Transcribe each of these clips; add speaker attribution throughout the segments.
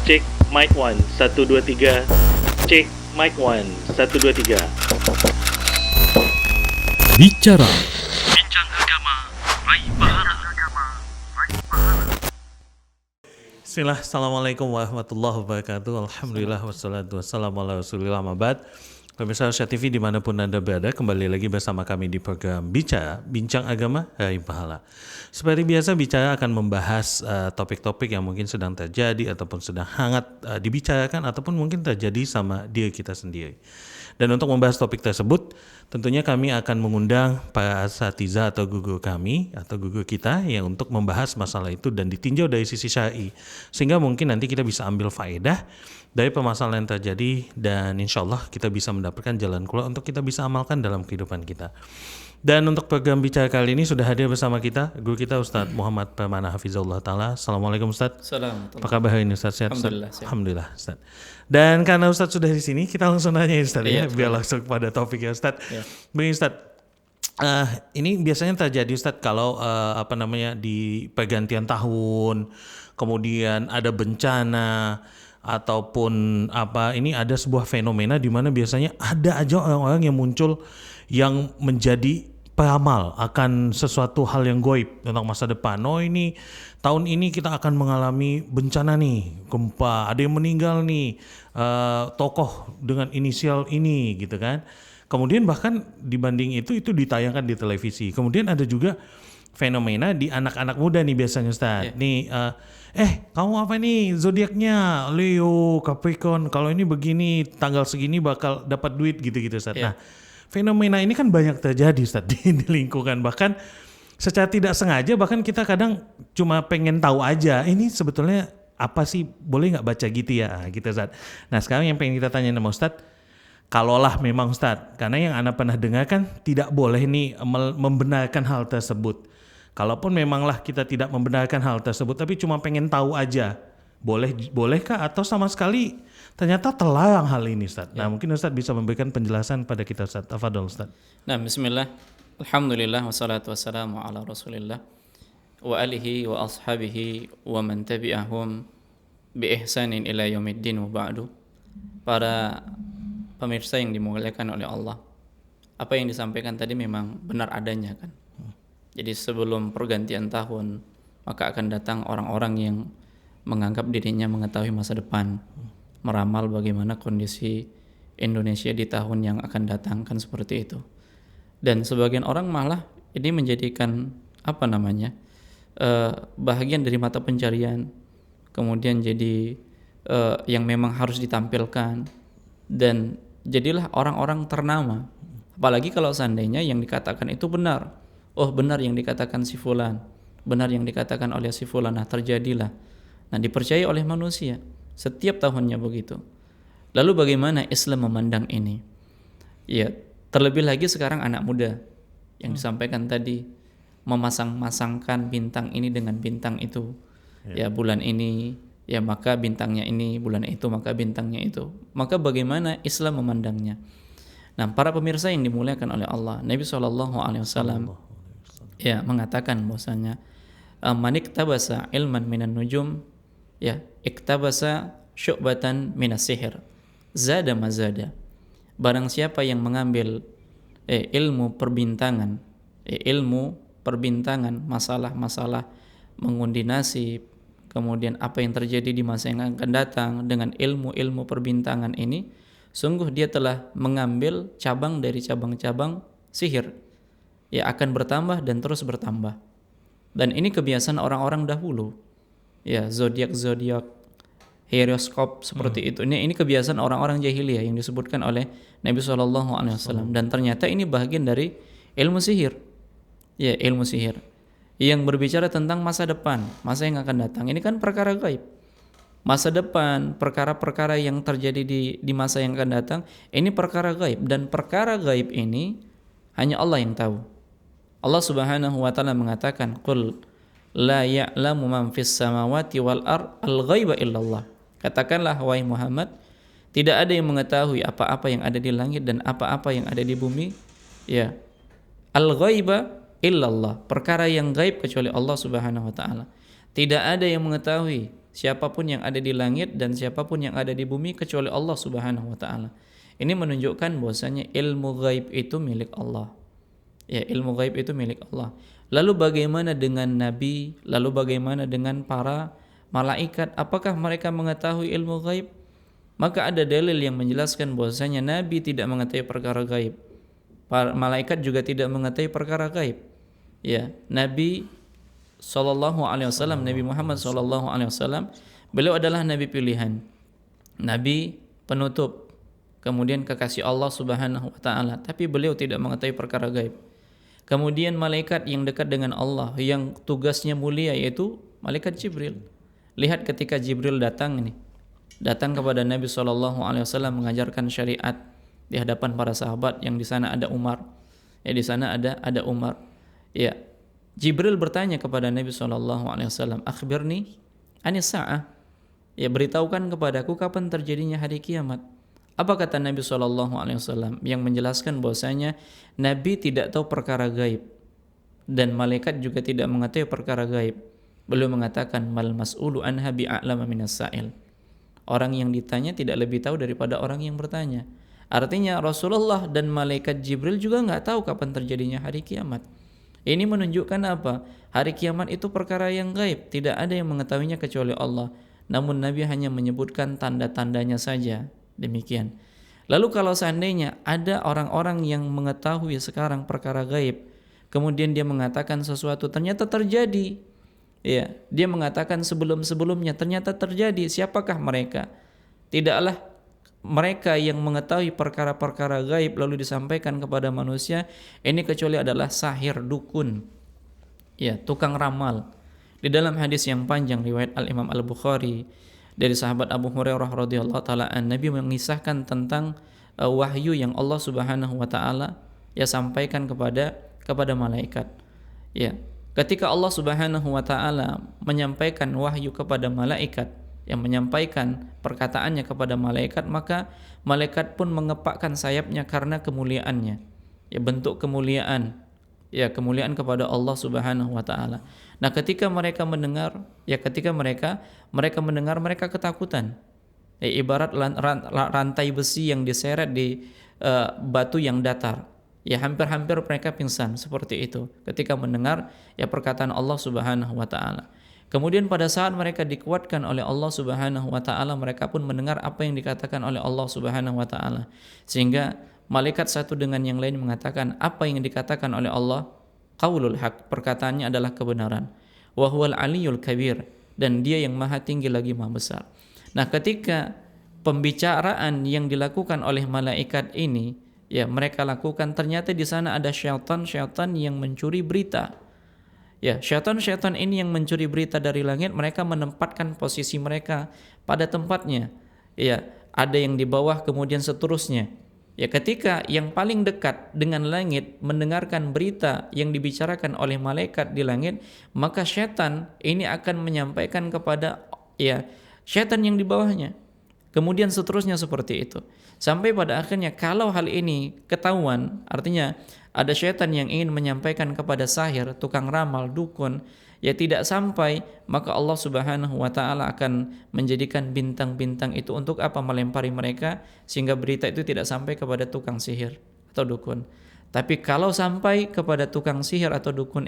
Speaker 1: Cek mic 1, 1, 2, 3. Cek mic 1, 1, 2, 3.
Speaker 2: Bicara
Speaker 1: Bincang agama, raih pahala.
Speaker 2: Bismillah, Assalamualaikum warahmatullahi wabarakatuh. Alhamdulillah, wassalatu wassalamu ala rasulillah, mabad. Pemirsa Syah TV dimanapun Anda berada, kembali lagi bersama kami di program Bicara, Bincang Agama, Raih Pahala. Seperti biasa, Bicara akan membahas topik-topik yang mungkin sedang terjadi ataupun sedang hangat dibicarakan ataupun mungkin terjadi sama diri kita sendiri. Dan untuk membahas topik tersebut, tentunya kami akan mengundang para asatidzah atau guru kami atau guru kita yang untuk membahas masalah itu dan ditinjau dari sisi syar'i. Sehingga mungkin nanti kita bisa ambil faedah dari permasalahan yang terjadi dan insya Allah kita bisa mendapatkan jalan keluar untuk kita bisa amalkan dalam kehidupan kita. Dan untuk program bicara kali ini sudah hadir bersama kita guru kita Ustadz Muhammad Permana Hafizahullah Ta'ala. Assalamualaikum Ustadz.
Speaker 3: Assalamualaikum.
Speaker 2: Apa kabar hari ini Ustadz? Sehat
Speaker 3: Alhamdulillah,
Speaker 2: Ustadz?
Speaker 3: sehat.
Speaker 2: Alhamdulillah Ustadz. Dan karena Ustadz sudah di sini, kita langsung nanya Ustadz
Speaker 3: Iya,
Speaker 2: biar langsung pada topik ya Ustadz.
Speaker 3: Iya.
Speaker 2: Begini Ustadz, ini biasanya terjadi Ustadz kalau di pergantian tahun, kemudian ada bencana ataupun ini ada sebuah fenomena di mana biasanya ada aja orang-orang yang muncul yang menjadi peramal akan sesuatu hal yang goib tentang masa depan. Oh ini tahun ini kita akan mengalami bencana nih, gempa, ada yang meninggal nih, tokoh dengan inisial ini gitu kan. Kemudian bahkan dibanding itu ditayangkan di televisi. Kemudian ada juga fenomena di anak-anak muda nih biasanya Ustaz. Yeah. Nih kamu apa nih zodiaknya Leo, Capricorn. Kalau ini begini tanggal segini bakal dapat duit gitu-gitu Ustaz. Yeah. Nah, fenomena ini kan banyak terjadi Ustaz di lingkungan, bahkan secara tidak sengaja bahkan kita kadang cuma pengen tahu aja ini sebetulnya apa sih, boleh nggak baca gitu ya gitu Ustaz. Nah sekarang yang pengen kita tanya sama Ustaz, kalaulah memang Ustaz, karena yang Anda pernah dengar kan tidak boleh nih membenarkan hal tersebut. Kalaupun memanglah kita tidak membenarkan hal tersebut tapi cuma pengen tahu aja, bolehkah atau sama sekali ternyata terlarang hal ini Ustaz. Nah, mungkin Ustaz bisa memberikan penjelasan pada kita Ustaz. Tafadhol Ustaz.
Speaker 3: Nah, bismillah. Alhamdulillah wassalatu wassalamu ala Rasulillah wa alihi wa ashabihi wa man tabi'ahum bi ihsanin ila yaumiddin wa ba'du. Para pemirsa yang dimuliakan oleh Allah. Apa yang disampaikan tadi memang benar adanya kan. Jadi sebelum pergantian tahun maka akan datang orang-orang yang menganggap dirinya mengetahui masa depan, meramal bagaimana kondisi Indonesia di tahun yang akan datang kan seperti itu. Dan sebagian orang malah ini menjadikan bahagian dari mata pencarian, kemudian jadi yang memang harus ditampilkan dan jadilah orang-orang ternama. Apalagi kalau seandainya yang dikatakan itu benar. Oh benar yang dikatakan si fulan, benar yang dikatakan oleh si fulan, nah terjadilah. Nah dipercaya oleh manusia setiap tahunnya begitu. Lalu bagaimana Islam memandang ini? Ya terlebih lagi sekarang anak muda yang disampaikan tadi memasang-masangkan bintang ini dengan bintang itu. Ya bulan ini ya maka bintangnya ini, bulan itu maka bintangnya itu. Maka bagaimana Islam memandangnya? Nah para pemirsa yang dimuliakan oleh Allah, Nabi SAW mengatakan bahwasanya maniktabasa ilman minan nujum iktabasa syu'batan minas sihir zada mazada. Barang siapa yang mengambil ilmu perbintangan masalah-masalah mengundi nasib, kemudian apa yang terjadi di masa yang akan datang dengan ilmu perbintangan ini, sungguh dia telah mengambil cabang dari cabang-cabang sihir ya akan bertambah dan terus bertambah. Dan ini kebiasaan orang-orang dahulu. Ya, zodiak, horoskop seperti itu. Ini kebiasaan orang-orang jahiliyah yang disebutkan oleh Nabi SAW. Dan ternyata ini bagian dari ilmu sihir. Ya, ilmu sihir yang berbicara tentang masa depan, masa yang akan datang. Ini kan perkara gaib. Masa depan, perkara-perkara yang terjadi di masa yang akan datang, ini perkara gaib. Dan perkara gaib ini hanya Allah yang tahu. Allah Subhanahu wa taala mengatakan, "Qul la ya'lamu man fis samawati wal ard al-ghaiba illallah." Katakanlah wahai Muhammad, tidak ada yang mengetahui apa-apa yang ada di langit dan apa-apa yang ada di bumi, ya. Al-ghaiba illallah, perkara yang gaib kecuali Allah Subhanahu wa taala. Tidak ada yang mengetahui siapapun yang ada di langit dan siapapun yang ada di bumi kecuali Allah Subhanahu wa taala. Ini menunjukkan bahwasanya ilmu gaib itu milik Allah. Ya, ilmu gaib itu milik Allah. Lalu bagaimana dengan nabi? Lalu bagaimana dengan para malaikat? Apakah mereka mengetahui ilmu gaib? Maka ada dalil yang menjelaskan bahwasanya nabi tidak mengetahui perkara gaib. Para malaikat juga tidak mengetahui perkara gaib. Ya, Nabi sallallahu alaihi wasallam, Nabi Muhammad sallallahu alaihi wasallam, beliau adalah nabi pilihan. Nabi penutup, kemudian kekasih Allah Subhanahu wa taala, tapi beliau tidak mengetahui perkara gaib. Kemudian malaikat yang dekat dengan Allah yang tugasnya mulia yaitu malaikat Jibril. Lihat ketika Jibril datang kepada Nabi sallallahu alaihi wasallam mengajarkan syariat di hadapan para sahabat yang di sana ada Umar. Ya, di sana ada Umar. Ya, Jibril bertanya kepada Nabi SAW, akhbirni anis sa'ah. Ya, beritahukan kepadaku kapan terjadinya hari kiamat. Apa kata Nabi SAW yang menjelaskan bahwasanya Nabi tidak tahu perkara gaib dan malaikat juga tidak mengetahui perkara gaib. Beliau mengatakan mal mas'ulu anha bi'a'lama minas sa'il. Orang yang ditanya tidak lebih tahu daripada orang yang bertanya. Artinya Rasulullah dan malaikat Jibril juga nggak tahu kapan terjadinya hari kiamat. Ini menunjukkan apa? Hari kiamat itu perkara yang gaib, tidak ada yang mengetahuinya kecuali Allah. Namun Nabi hanya menyebutkan tanda-tandanya saja. Demikian. Lalu kalau seandainya ada orang-orang yang mengetahui sekarang perkara gaib, kemudian dia mengatakan sesuatu ternyata terjadi. Ya, dia mengatakan sebelum-sebelumnya ternyata terjadi. Siapakah mereka? Tidaklah mereka yang mengetahui perkara-perkara gaib lalu disampaikan kepada manusia ini kecuali adalah sahir, dukun, ya, tukang ramal. Di dalam hadis yang panjang riwayat Al-Imam Al-Bukhari dari sahabat Abu Hurairah radhiyallahu taala Nabi mengisahkan tentang wahyu yang Allah Subhanahu wa taala ya sampaikan kepada malaikat. Ya, ketika Allah Subhanahu wa taala menyampaikan wahyu kepada malaikat, yang menyampaikan perkataannya kepada malaikat, maka malaikat pun mengepakkan sayapnya karena kemuliaannya. Ya, bentuk kemuliaan. Ya, kemuliaan kepada Allah Subhanahu wa taala. Nah, ketika mereka mendengar, mereka mendengar, mereka ketakutan. Ya, ibarat rantai besi yang diseret di batu yang datar. Ya, hampir-hampir mereka pingsan seperti itu ketika mendengar ya perkataan Allah Subhanahu wa taala. Kemudian pada saat mereka dikuatkan oleh Allah Subhanahu wa taala, mereka pun mendengar apa yang dikatakan oleh Allah Subhanahu wa taala. Sehingga malaikat satu dengan yang lain mengatakan apa yang dikatakan oleh Allah qaulul haq, perkataannya adalah kebenaran. Wa huwal aliyul kabir, dan dia yang maha tinggi lagi maha besar. Nah, ketika pembicaraan yang dilakukan oleh malaikat ini ya mereka lakukan, ternyata di sana ada syaitan yang mencuri berita. Ya, syaitan ini yang mencuri berita dari langit, mereka menempatkan posisi mereka pada tempatnya. Ya, ada yang di bawah kemudian seterusnya. Ya, ketika yang paling dekat dengan langit mendengarkan berita yang dibicarakan oleh malaikat di langit, maka syaitan ini akan menyampaikan kepada ya syaitan yang di bawahnya. Kemudian seterusnya seperti itu. Sampai pada akhirnya kalau hal ini ketahuan, artinya ada syaitan yang ingin menyampaikan kepada sahir, tukang ramal, dukun, ya tidak sampai, maka Allah Subhanahu wa taala akan menjadikan bintang-bintang itu untuk apa? Melempari mereka sehingga berita itu tidak sampai kepada tukang sihir atau dukun. Tapi kalau sampai kepada tukang sihir atau dukun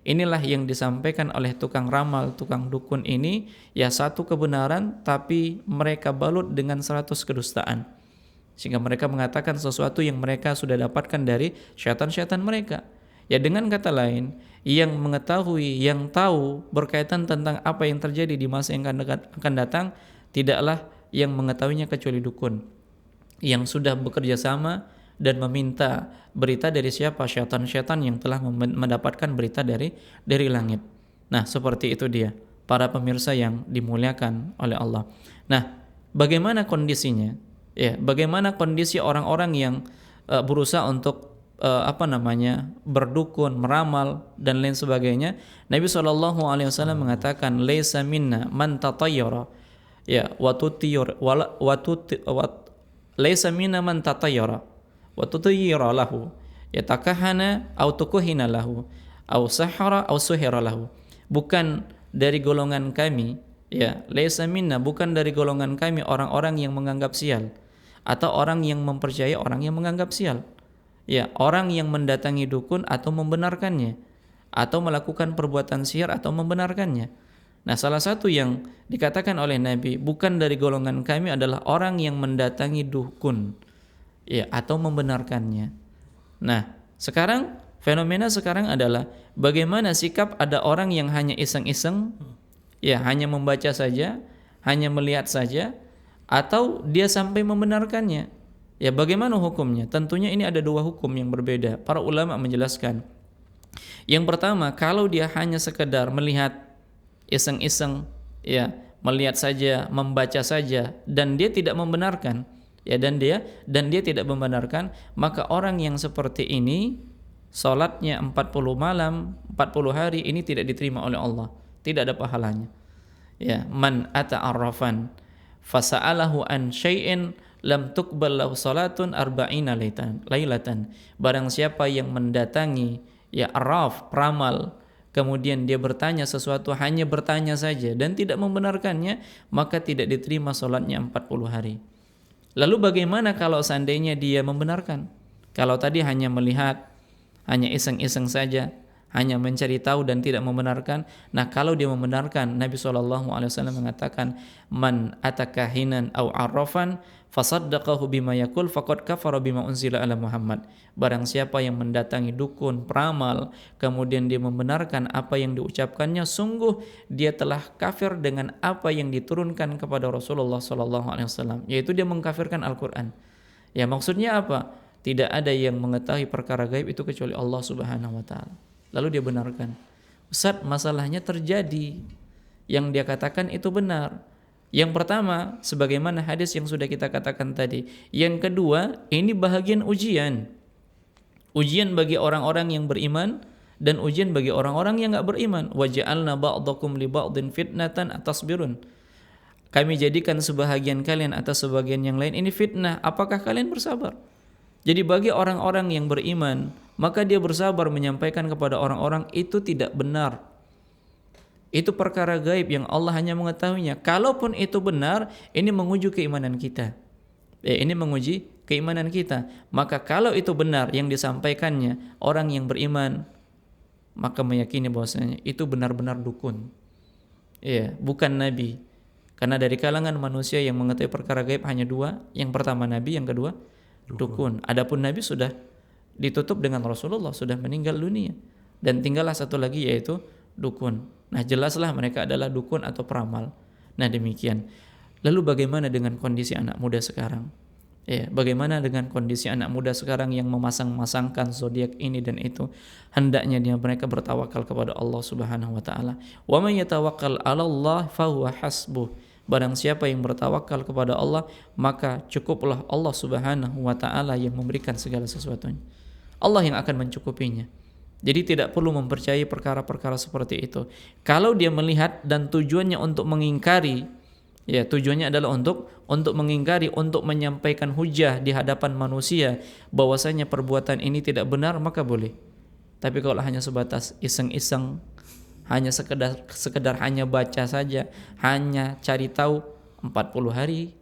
Speaker 3: inilah yang disampaikan oleh tukang ramal, tukang dukun ini, ya satu kebenaran tapi mereka balut dengan 100 kedustaan. Sehingga mereka mengatakan sesuatu yang mereka sudah dapatkan dari syaitan-syaitan mereka. Ya, dengan kata lain, yang mengetahui, yang tahu berkaitan tentang apa yang terjadi di masa yang akan datang, tidaklah yang mengetahuinya kecuali dukun yang sudah bekerja sama dan meminta berita dari siapa? Syaitan-syaitan yang telah mendapatkan berita dari langit. Nah, seperti itu dia, para pemirsa yang dimuliakan oleh Allah. Nah, bagaimana kondisinya? Ya, bagaimana kondisi orang-orang yang berusaha untuk berdukun, meramal dan lain sebagainya? Nabi SAW mengatakan laisa minna man tatayyara ya wa tutiyur laisa minna man tatayyara wa tutayyira lahu yatakahana aw tukuhina lahu aw sahara aw suhira lahu. Bukan dari golongan kami Ya, laisa minna, bukan dari golongan kami orang-orang yang menganggap sial atau orang yang mempercayai orang yang menganggap sial. Ya, orang yang mendatangi dukun atau membenarkannya atau melakukan perbuatan sihir atau membenarkannya. Nah, salah satu yang dikatakan oleh Nabi, bukan dari golongan kami adalah orang yang mendatangi dukun, ya, atau membenarkannya. Nah, sekarang fenomena sekarang adalah bagaimana sikap ada orang yang hanya iseng-iseng, ya, hanya membaca saja, hanya melihat saja, atau dia sampai membenarkannya. Ya, bagaimana hukumnya? Tentunya ini ada dua hukum yang berbeda. Para ulama menjelaskan. Yang pertama, kalau dia hanya sekedar melihat iseng-iseng, ya, melihat saja, membaca saja, dan dia tidak membenarkan, ya, dan dia tidak membenarkan, maka orang yang seperti ini salatnya 40 malam, 40 hari ini tidak diterima oleh Allah, tidak ada pahalanya. Ya, man ata'arrafan fasa'alahu an syai'in lam tuqbal lahu salatun arba'ina lailatan. Barang siapa yang mendatangi, ya, arraf, peramal, kemudian dia bertanya sesuatu, hanya bertanya saja dan tidak membenarkannya, maka tidak diterima salatnya 40 hari. Lalu bagaimana kalau seandainya dia membenarkan? Kalau tadi hanya melihat, hanya iseng-iseng saja, hanya mencari tahu dan tidak membenarkan. Nah, kalau dia membenarkan, Nabi SAW mengatakan, man atakahinan au arrafan fasaddaqahu bima yaqul faqad kafara bima unzila ala Muhammad. Barang siapa yang mendatangi dukun, peramal, kemudian dia membenarkan apa yang diucapkannya, sungguh dia telah kafir dengan apa yang diturunkan kepada Rasulullah SAW, yaitu dia mengkafirkan Al-Quran. Ya, maksudnya apa? Tidak ada yang mengetahui perkara gaib itu kecuali Allah Subhanahu wa taala. Lalu dia benarkan. Ustaz, masalahnya terjadi. Yang dia katakan itu benar. Yang pertama, sebagaimana hadis yang sudah kita katakan tadi. Yang kedua, ini bahagian ujian. Ujian bagi orang-orang yang beriman dan ujian bagi orang-orang yang enggak beriman. Wa ja'alna ba'dakum li ba'din fitnatan atasbirun. Kami jadikan sebahagian kalian atas sebagian yang lain ini fitnah. Apakah kalian bersabar? Jadi bagi orang-orang yang beriman, maka dia bersabar menyampaikan kepada orang-orang itu tidak benar. Itu perkara gaib yang Allah hanya mengetahuinya. Kalaupun itu benar, ini menguji keimanan kita. Ini menguji keimanan kita. Maka kalau itu benar yang disampaikannya orang yang beriman, maka meyakini bahwasanya itu benar-benar dukun. Bukan nabi. Karena dari kalangan manusia yang mengetahui perkara gaib hanya dua. Yang pertama nabi, yang kedua dukun. Adapun nabi sudah ditutup dengan Rasulullah, sudah meninggal dunia, dan tinggallah satu lagi yaitu dukun. Nah, jelaslah mereka adalah dukun atau peramal. Nah, demikian. Lalu bagaimana dengan kondisi anak muda sekarang? Bagaimana dengan kondisi anak muda sekarang yang memasang-masangkan zodiak ini dan itu? Hendaknya mereka bertawakal kepada Allah Subhanahu wa taala. Wa may yatawakkal 'alallah fahuwa hasbuh. Barang siapa yang bertawakal kepada Allah, maka cukuplah Allah Subhanahu wa taala yang memberikan segala sesuatunya. Allah yang akan mencukupinya. Jadi tidak perlu mempercayai perkara-perkara seperti itu. Kalau dia melihat dan tujuannya untuk mengingkari, tujuannya adalah untuk mengingkari, untuk menyampaikan hujah di hadapan manusia bahwasanya perbuatan ini tidak benar, maka boleh. Tapi kalau hanya sebatas iseng-iseng, hanya sekedar hanya baca saja, hanya cari tahu, 40 hari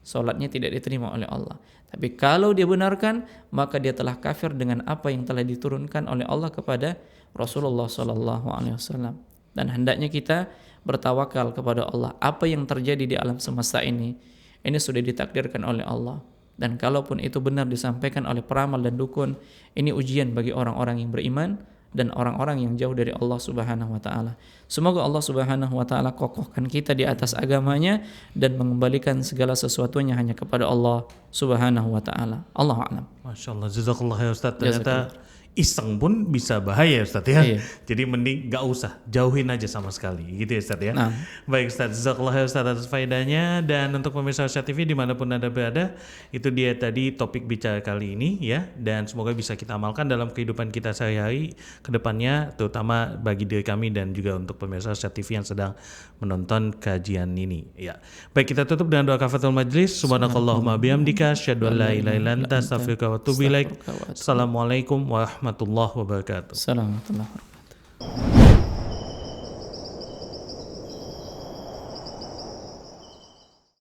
Speaker 3: salatnya tidak diterima oleh Allah. Tapi kalau dia benarkan, maka dia telah kafir dengan apa yang telah diturunkan oleh Allah kepada Rasulullah SAW. Dan hendaknya kita bertawakal kepada Allah. Apa yang terjadi di alam semesta ini sudah ditakdirkan oleh Allah. Dan kalaupun itu benar disampaikan oleh peramal dan dukun, ini ujian bagi orang-orang yang beriman dan orang-orang yang jauh dari Allah Subhanahu wa taala. Semoga Allah Subhanahu wa taala kokohkan kita di atas agamanya dan mengembalikan segala sesuatunya hanya kepada Allah Subhanahu wa taala. Allahu a'lam.
Speaker 2: Masyaallah, jazakallah ya Ustaz. Ternyata iseng pun bisa bahaya Ustaz ya.
Speaker 3: Iya.
Speaker 2: Jadi mending gak usah, jauhin aja sama sekali gitu ya Ustaz ya.
Speaker 3: Nah.
Speaker 2: Baik Ustaz, jazakallah ya Ustaz atas faedahnya. Dan untuk pemirsa Syah TV dimanapun Anda berada, itu dia tadi topik bicara kali ini ya. Dan semoga bisa kita amalkan dalam kehidupan kita sehari-hari ke depannya, terutama bagi diri kami dan juga untuk pemirsa Syah TV yang sedang menonton kajian ini ya. Baik, kita tutup dengan doa kafaratul majlis. Subhanakallahumma bihamdika asyhadu an la ilaha illa anta astaghfiruka wa atubu ilaik. Assalamualaikum warahmatullahi wabarakatuh.
Speaker 3: Assalamualaikum warahmatullahi wabarakatuh.